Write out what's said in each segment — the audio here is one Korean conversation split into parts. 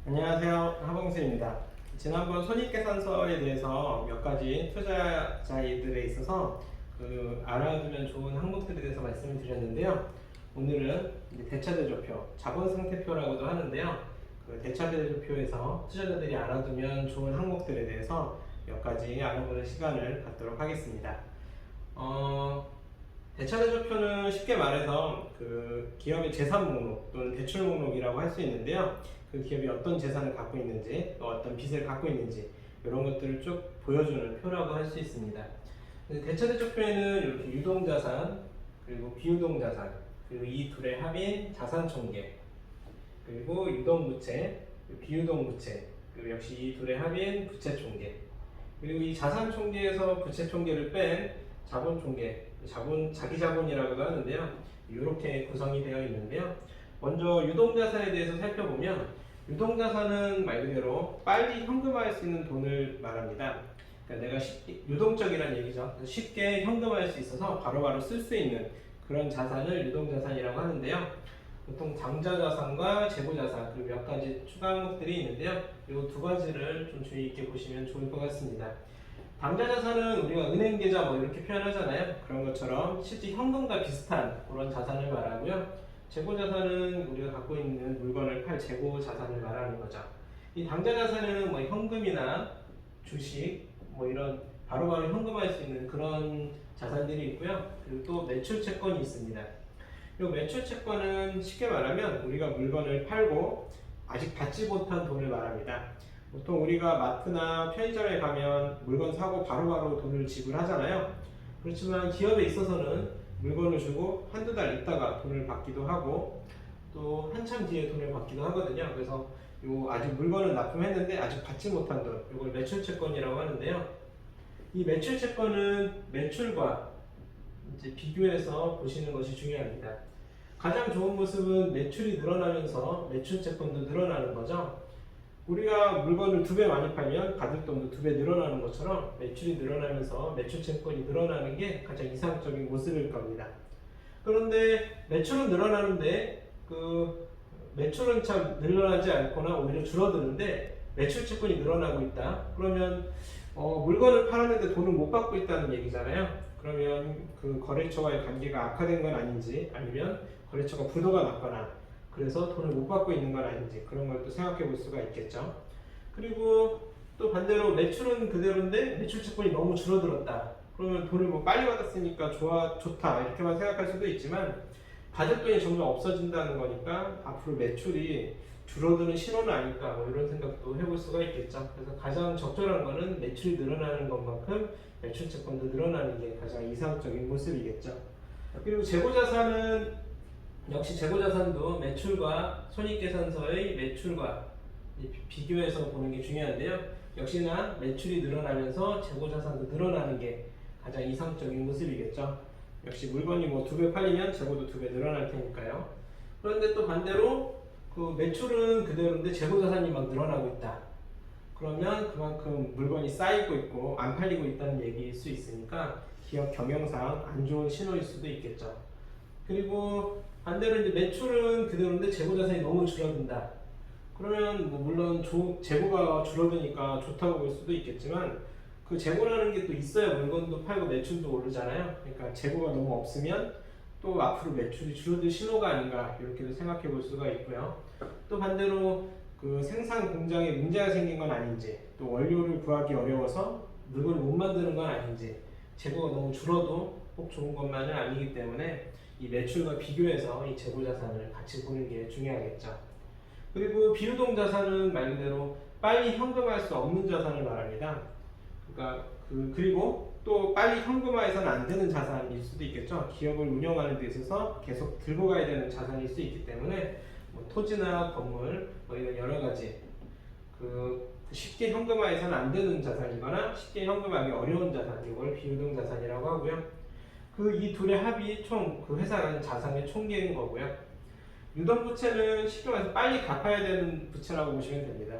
안녕하세요. 하봉수입니다. 지난번 손익계산서에 대해서 몇 가지 투자자들에 있어서 알아두면 좋은 항목들에 대해서 말씀을 드렸는데요. 오늘은 이제 대차대조표, 자본상태표라고도 하는데요. 그 대차대조표에서 투자자들이 알아두면 좋은 항목들에 대해서 몇 가지 알아보는 시간을 갖도록 하겠습니다. 대차대조표는 쉽게 말해서 그 기업의 재산 목록 또는 대출 목록이라고 할 수 있는데요. 그 기업이 어떤 재산을 갖고 있는지 또 어떤 빚을 갖고 있는지 이런 것들을 쭉 보여주는 표라고 할 수 있습니다. 대차대조표에는 이렇게 유동자산 그리고 비유동자산 그리고 이 둘의 합인 자산총계 그리고 유동부채 비유동부채 그리고 역시 이 둘의 합인 부채총계 그리고 이 자산총계에서 부채총계를 뺀 자본총계 자기자본이라고도 하는데요. 이렇게 구성이 되어 있는데요. 먼저 유동자산에 대해서 살펴보면 유동자산은 말 그대로 빨리 현금화할 수 있는 돈을 말합니다. 그러니까 내가 유동적이라는 얘기죠. 쉽게 현금화할 수 있어서 바로바로 쓸 수 있는 그런 자산을 유동자산이라고 하는데요. 보통 당좌자산과 재고자산 그리고 몇 가지 추가 항목들이 있는데요. 이 두 가지를 좀 주의 있게 보시면 좋을 것 같습니다. 당좌자산은 우리가 은행 계좌 뭐 이렇게 표현하잖아요. 그런 것처럼 실제 현금과 비슷한 그런 자산을 말하고요. 재고자산은 우리가 갖고 있는 물건을 팔 재고자산을 말하는 거죠. 이 당좌자산은 뭐 현금이나 주식 뭐 이런 바로바로 현금화할 수 있는 그런 자산들이 있고요. 그리고 또 매출채권이 있습니다. 이 매출채권은 쉽게 말하면 우리가 물건을 팔고 아직 받지 못한 돈을 말합니다. 보통 우리가 마트나 편의점에 가면 물건 사고 바로바로 돈을 지불하잖아요. 그렇지만 기업에 있어서는 물건을 주고 한두 달 있다가 돈을 받기도 하고 또 한참 뒤에 돈을 받기도 하거든요. 그래서 아직 물건을 납품했는데 아직 받지 못한 돈, 이걸 매출채권이라고 하는데요. 이 매출채권은 매출과 이제 비교해서 보시는 것이 중요합니다. 가장 좋은 모습은 매출이 늘어나면서 매출채권도 늘어나는 거죠. 우리가 물건을 2배 많이 팔면 받을 돈도 2배 늘어나는 것처럼 매출이 늘어나면서 매출채권이 늘어나는 게 가장 이상적인 모습일 겁니다. 그런데 매출은 늘어나는데 그 매출은 참 늘어나지 않거나 오히려 줄어드는데 매출채권이 늘어나고 있다. 그러면 물건을 팔았는데 돈을 못 받고 있다는 얘기잖아요. 그러면 그 거래처와의 관계가 악화된 건 아닌지 아니면 거래처가 부도가 났거나 그래서 돈을 못 받고 있는 건 아닌지 그런 걸 또 생각해 볼 수가 있겠죠. 그리고 또 반대로 매출은 그대로인데 매출채권이 너무 줄어들었다. 그러면 돈을 뭐 빨리 받았으니까 좋다 이렇게만 생각할 수도 있지만 받을 돈이 점점 없어진다는 거니까 앞으로 매출이 줄어드는 신호는 아닐까 뭐 이런 생각도 해볼 수가 있겠죠. 그래서 가장 적절한 거는 매출이 늘어나는 것만큼 매출채권도 늘어나는 게 가장 이상적인 모습이겠죠. 그리고 재고자산은 역시 재고자산도 매출과 손익계산서의 매출과 비교해서 보는 게 중요한데요. 역시나 매출이 늘어나면서 재고자산도 늘어나는 게 가장 이상적인 모습이겠죠. 역시 물건이 뭐 2배 팔리면 재고도 2배 늘어날 테니까요. 그런데 또 반대로 그 매출은 그대로인데 재고자산이 막 늘어나고 있다. 그러면 그만큼 물건이 쌓이고 있고 안 팔리고 있다는 얘기일 수 있으니까 기업 경영상 안 좋은 신호일 수도 있겠죠. 그리고 반대로 이제 매출은 그대로인데 재고자산이 너무 줄어든다. 그러면 뭐 물론 재고가 줄어드니까 좋다고 볼 수도 있겠지만 그 재고라는 게 또 있어야 물건도 팔고 매출도 오르잖아요. 그러니까 재고가 너무 없으면 또 앞으로 매출이 줄어들 신호가 아닌가 이렇게도 생각해 볼 수가 있고요. 또 반대로 그 생산 공장에 문제가 생긴 건 아닌지 또 원료를 구하기 어려워서 물건을 못 만드는 건 아닌지 재고가 너무 줄어도 꼭 좋은 것만은 아니기 때문에 이 매출과 비교해서 이 재고자산을 같이 보는 게 중요하겠죠. 그리고 비유동자산은 말 그대로 빨리 현금화할 수 없는 자산을 말합니다. 그러니까 그리고 또 빨리 현금화해서는 안 되는 자산일 수도 있겠죠. 기업을 운영하는 데 있어서 계속 들고 가야 되는 자산일 수 있기 때문에 뭐 토지나 건물 뭐 이런 여러 가지 쉽게 현금화해서는 안 되는 자산이거나 쉽게 현금화하기 어려운 자산 이걸 비유동자산이라고 하고요. 이 둘의 합이 총 그 회사라는 자산의 총계인 거고요. 유동부채는 쉽게 말해서 빨리 갚아야 되는 부채라고 보시면 됩니다.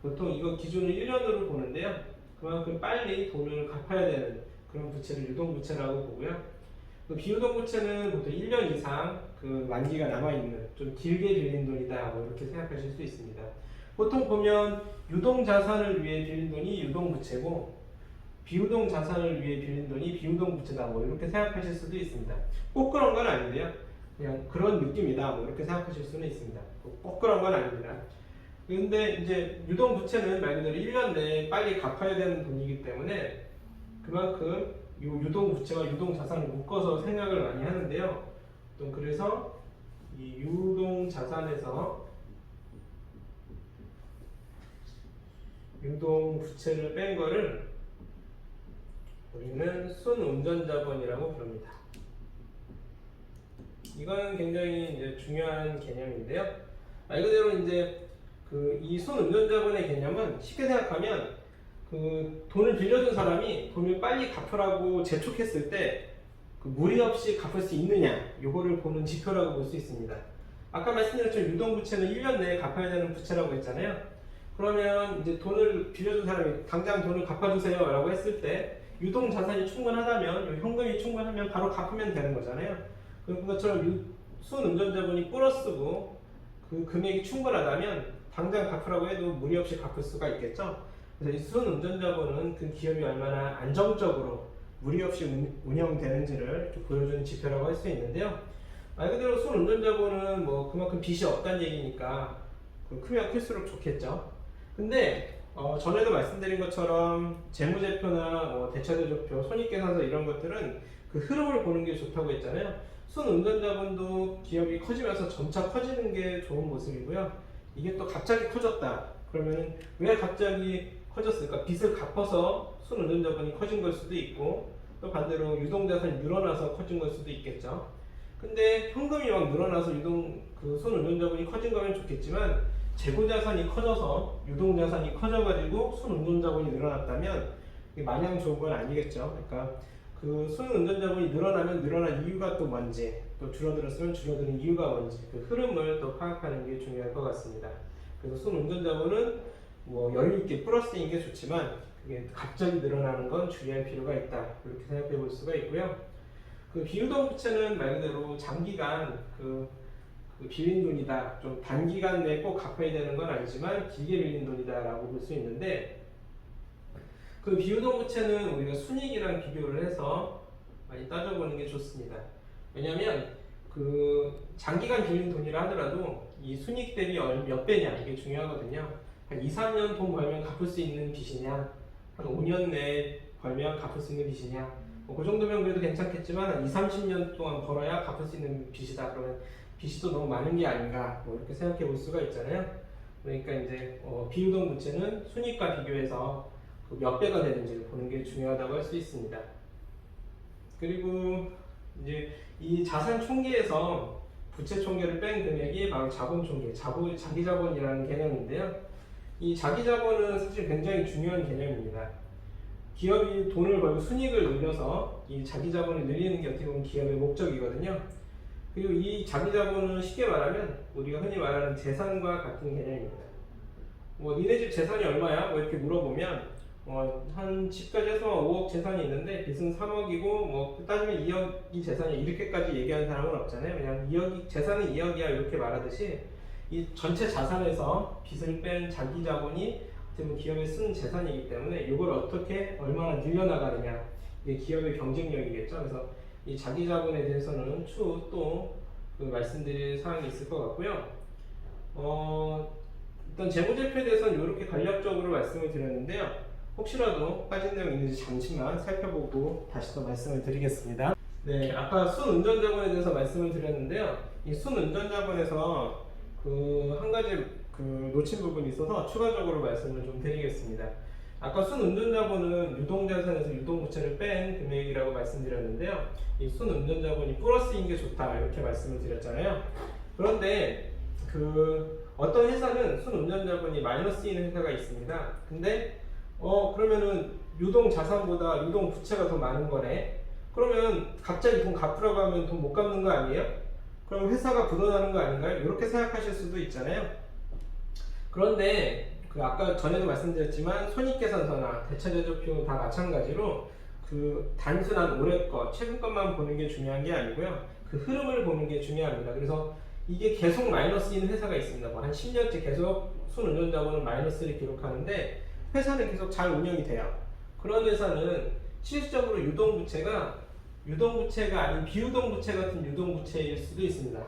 보통 이거 기준을 1년으로 보는데요. 그만큼 빨리 돈을 갚아야 되는 그런 부채를 유동부채라고 보고요. 비유동부채는 보통 1년 이상 그 만기가 남아있는 좀 길게 빌린 돈이다 뭐 이렇게 생각하실 수 있습니다. 보통 보면 유동 자산을 위해 빌린 돈이 유동 부채고 비유동 자산을 위해 빌린 돈이 비유동 부채다. 뭐 이렇게 생각하실 수도 있습니다. 꼭 그런 건 아닌데요. 그냥 그런 느낌이다. 뭐 이렇게 생각하실 수는 있습니다. 꼭 그런 건 아닙니다. 근데 이제 유동 부채는 말 그대로 1년 내에 빨리 갚아야 되는 돈이기 때문에 그만큼 이 유동 부채와 유동 자산을 묶어서 생각을 많이 하는데요. 또 그래서 이 유동 자산에서 유동 부채를 뺀 거를 우리는 순운전자본이라고 부릅니다. 이거는 굉장히 이제 중요한 개념인데요. 말 그대로 이제 이 순운전자본의 개념은 쉽게 생각하면 돈을 빌려준 사람이 돈을 빨리 갚으라고 재촉했을 때 무리 없이 갚을 수 있느냐, 요거를 보는 지표라고 볼 수 있습니다. 아까 말씀드렸던 유동부채는 1년 내에 갚아야 되는 부채라고 했잖아요. 그러면 이제 돈을 빌려준 사람이 당장 돈을 갚아주세요 라고 했을 때 유동자산이 충분하다면, 현금이 충분하면 바로 갚으면 되는 거잖아요. 그것처럼 순운전자본이 플러스고 그 금액이 충분하다면 당장 갚으라고 해도 무리 없이 갚을 수가 있겠죠. 그래서 이 순운전자본은 그 기업이 얼마나 안정적으로 무리 없이 운영되는지를 보여주는 지표라고 할 수 있는데요. 말 그대로 순운전자본은 뭐 그만큼 빚이 없다는 얘기니까 크면 클수록 좋겠죠. 근데 전에도 말씀드린 것처럼 재무제표나 대차대조표, 손익계산서 이런 것들은 그 흐름을 보는 게 좋다고 했잖아요. 순운전자본도 기업이 커지면서 점차 커지는 게 좋은 모습이고요. 이게 또 갑자기 커졌다. 그러면 왜 갑자기 커졌을까? 빚을 갚아서 순운전자본이 커진 걸 수도 있고 또 반대로 유동자산이 늘어나서 커진 걸 수도 있겠죠. 근데 현금이 막 늘어나서 순운전자본이 커진 거면 좋겠지만 재고자산이 커져서 유동자산이 커져가지고 순운전자본이 늘어났다면 이게 마냥 좋은 건 아니겠죠. 그러니까 순운전자본이 늘어나면 늘어난 이유가 또 뭔지, 또 줄어들었으면 줄어드는 이유가 뭔지 그 흐름을 또 파악하는 게 중요할 것 같습니다. 그래서 순운전자본은 여유 있게 플러스인 게 좋지만 그게 갑자기 늘어나는 건 주의할 필요가 있다. 이렇게 생각해 볼 수가 있고요. 비유동 부채는 말 그대로 장기간 빌린 돈이다. 좀 단기간 내에 꼭 갚아야 되는 건 아니지만 길게 빌린 돈이다라고 볼 수 있는데 비유동 부채는 우리가 순이익이랑 비교를 해서 많이 따져보는 게 좋습니다. 왜냐하면 장기간 빌린 돈이라 하더라도 이 순이익 대비 몇 배냐 이게 중요하거든요. 한 2, 3년 돈 벌면 갚을 수 있는 빚이냐, 한 5년 내에 벌면 갚을 수 있는 빚이냐, 그 정도면 그래도 괜찮겠지만 한 2, 30년 동안 벌어야 갚을 수 있는 빚이다. 그러면 빚이 또 너무 많은 게 아닌가 이렇게 생각해 볼 수가 있잖아요. 그러니까 이제 비유동 부채는 순이익과 비교해서 몇 배가 되는지를 보는 게 중요하다고 할 수 있습니다. 그리고 이제 이 자산 총계에서 부채 총계를 뺀 금액이 바로 자본 총계, 자기 자본이라는 개념인데요. 이 자기 자본은 사실 굉장히 중요한 개념입니다. 기업이 돈을 벌고 순이익을 늘려서 이 자기 자본을 늘리는 게 어떻게 보면 기업의 목적이거든요. 그리고 이 자기 자본은 쉽게 말하면 우리가 흔히 말하는 재산과 같은 개념입니다. 니네 집 재산이 얼마야? 이렇게 물어보면 한 집까지 해서 5억 재산이 있는데 빚은 3억이고 따지면 2억이 재산이야 이렇게까지 얘기하는 사람은 없잖아요. 그냥 재산은 2억이야 이렇게 말하듯이 이 전체 자산에서 빚을 뺀 자기 자본이 기업에 쓴 재산이기 때문에 이걸 어떻게 얼마나 늘려나가느냐 이게 기업의 경쟁력이겠죠. 그래서 이 자기 자본에 대해서는 추후 또 말씀드릴 사항이 있을 것 같고요. 일단 재무제표에 대해서는 이렇게 간략적으로 말씀을 드렸는데요. 혹시라도 빠진 내용이 있는지 잠시만 살펴보고 다시 또 말씀을 드리겠습니다. 네, 아까 순운전자본에 대해서 말씀을 드렸는데요. 이 순운전자본에서 한 가지 놓친 부분이 있어서 추가적으로 말씀을 좀 드리겠습니다. 아까 순운전자본은 유동자산에서 유동부채를 뺀 금액이라고 말씀드렸는데요. 이 순운전자본이 플러스인 게 좋다 이렇게 말씀을 드렸잖아요. 그런데 어떤 회사는 순운전자본이 마이너스인 회사가 있습니다. 근데 그러면은 유동자산보다 유동부채가 더 많은 거네. 그러면 갑자기 돈 갚으라고 하면 돈 못 갚는 거 아니에요? 그럼 회사가 부도나는 거 아닌가요? 이렇게 생각하실 수도 있잖아요. 그런데 아까 전에도 말씀드렸지만 손익계산서나 대차대조표 다 마찬가지로 단순한 올해 것, 최근 것만 보는 게 중요한 게 아니고요. 흐름을 보는 게 중요합니다. 그래서 이게 계속 마이너스인 회사가 있습니다. 뭐 한 10년째 계속 순운전자분은 마이너스를 기록하는데 회사는 계속 잘 운영이 돼요. 그런 회사는 실질적으로 유동부채가 아닌 비유동부채 같은 유동부채일 수도 있습니다.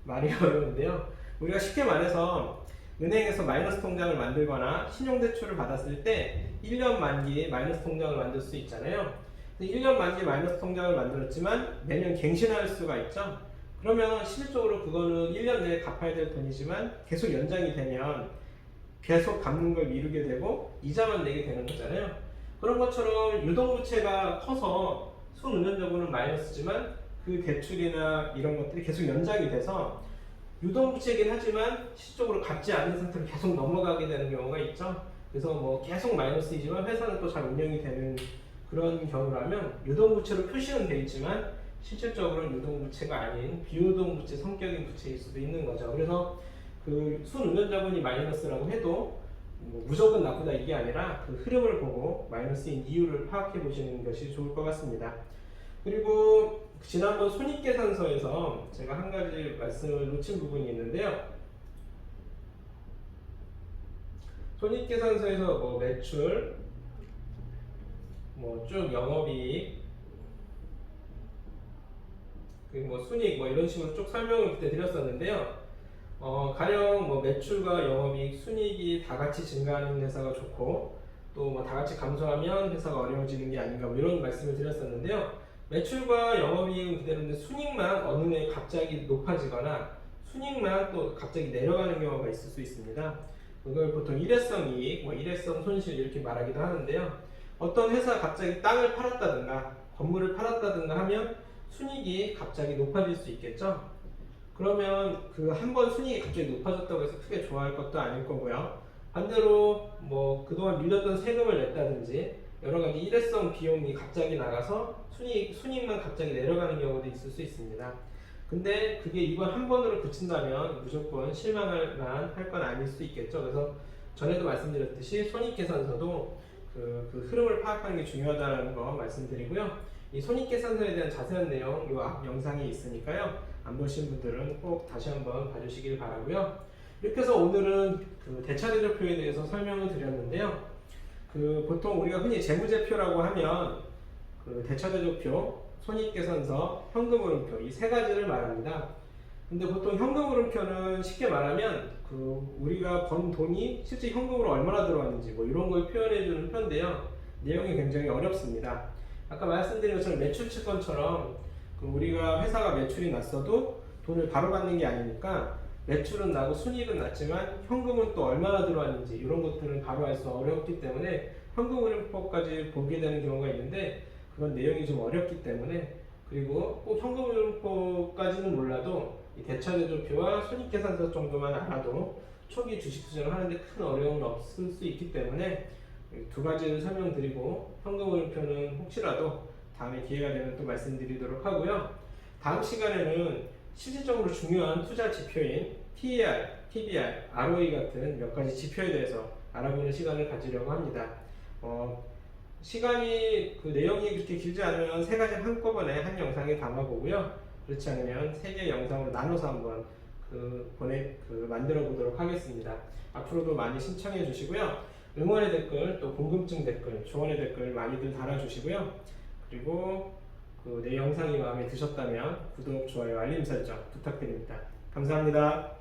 말이 어려운데요. 우리가 쉽게 말해서 은행에서 마이너스 통장을 만들거나 신용대출을 받았을 때 1년 만기에 마이너스 통장을 만들 수 있잖아요. 1년 만기에 마이너스 통장을 만들었지만 매년 갱신할 수가 있죠. 그러면 실질적으로 그거는 1년 내에 갚아야 될 돈이지만 계속 연장이 되면 계속 갚는 걸 미루게 되고 이자만 내게 되는 거잖아요. 그런 것처럼 유동부채가 커서 순운전자분은 마이너스지만 그 대출이나 이런 것들이 계속 연장이 돼서 유동부채이긴 하지만 실질적으로 갚지 않는 상태로 계속 넘어가게 되는 경우가 있죠. 그래서 뭐 계속 마이너스이지만 회사는 또 잘 운영이 되는 그런 경우라면 유동부채로 표시는 돼 있지만 실질적으로는 유동부채가 아닌 비유동부채 성격인 부채일 수도 있는 거죠. 그래서 그 순운전자분이 마이너스라고 해도 뭐 무조건 나쁘다 이게 아니라 그 흐름을 보고 마이너스인 이유를 파악해 보시는 것이 좋을 것 같습니다. 그리고 지난번 손익계산서에서 제가 한 가지 말씀을 놓친 부분이 있는데요. 손익계산서에서 뭐 매출, 뭐 쭉 영업이익, 그리고 뭐 순익 뭐 이런 식으로 쭉 설명을 그때 드렸었는데요. 가령 뭐 매출과 영업이익, 순익이 다 같이 증가하는 회사가 좋고 또 뭐 다 같이 감소하면 회사가 어려워지는 게 아닌가 뭐 이런 말씀을 드렸었는데요. 매출과 영업이익은 그대로인데 순익만 어느 해 갑자기 높아지거나 순익만 또 갑자기 내려가는 경우가 있을 수 있습니다. 그걸 보통 일회성 이익, 뭐 일회성 손실 이렇게 말하기도 하는데요. 어떤 회사가 갑자기 땅을 팔았다든가 건물을 팔았다든가 하면 순익이 갑자기 높아질 수 있겠죠. 그러면 그 한 번 순익이 갑자기 높아졌다고 해서 크게 좋아할 것도 아닐 거고요. 반대로 뭐 그동안 밀렸던 세금을 냈다든지 여러 가지 일회성 비용이 갑자기 나가서 순익만 갑자기 내려가는 경우도 있을 수 있습니다. 근데 그게 이번 한 번으로 그친다면 무조건 실망할 만한 할 건 아닐 수 있겠죠. 그래서 전에도 말씀드렸듯이 손익계산서도 그 흐름을 파악하는 게 중요하다는 거 말씀드리고요. 이 손익계산서에 대한 자세한 내용 이 앞 영상이 있으니까요. 안 보신 분들은 꼭 다시 한번 봐주시길 바라고요. 이렇게 해서 오늘은 그 대차대조표에 대해서 설명을 드렸는데요. 그 보통 우리가 흔히 재무제표라고 하면 그 대차대조표, 손익계산서, 현금흐름표 이 세 가지를 말합니다. 근데 보통 현금흐름표는 쉽게 말하면 그 우리가 번 돈이 실제 현금으로 얼마나 들어왔는지 뭐 이런 걸 표현해주는 표인데요. 내용이 굉장히 어렵습니다. 아까 말씀드린 것처럼 매출치권처럼 그 우리가 회사가 매출이 났어도 돈을 바로 받는 게 아니니까 매출은 나고 순이익은 났지만 현금은 또 얼마나 들어왔는지 이런 것들은 바로 알 수 어렵기 때문에 현금흐름표까지 보게 되는 경우가 있는데 그건 내용이 좀 어렵기 때문에 그리고 꼭 현금흐름표까지는 몰라도 이 대차대조표와 손익계산서 정도만 알아도 초기 주식 투자를 하는데 큰 어려움은 없을 수 있기 때문에 두 가지를 설명드리고 현금흐름표는 혹시라도 다음에 기회가 되면 또 말씀드리도록 하고요. 다음 시간에는 실질적으로 중요한 투자 지표인 TER, TBR, ROE 같은 몇 가지 지표에 대해서 알아보는 시간을 가지려고 합니다. 시간이 그 내용이 그렇게 길지 않으면 세 가지 한꺼번에 한 영상에 담아보고요. 그렇지 않으면 세 개의 영상으로 나눠서 한번 만들어 보도록 하겠습니다. 앞으로도 많이 신청해 주시고요. 응원의 댓글, 또 궁금증 댓글, 조언의 댓글 많이들 달아주시고요. 그리고 내 영상이 마음에 드셨다면 구독, 좋아요, 알림 설정 부탁드립니다. 감사합니다.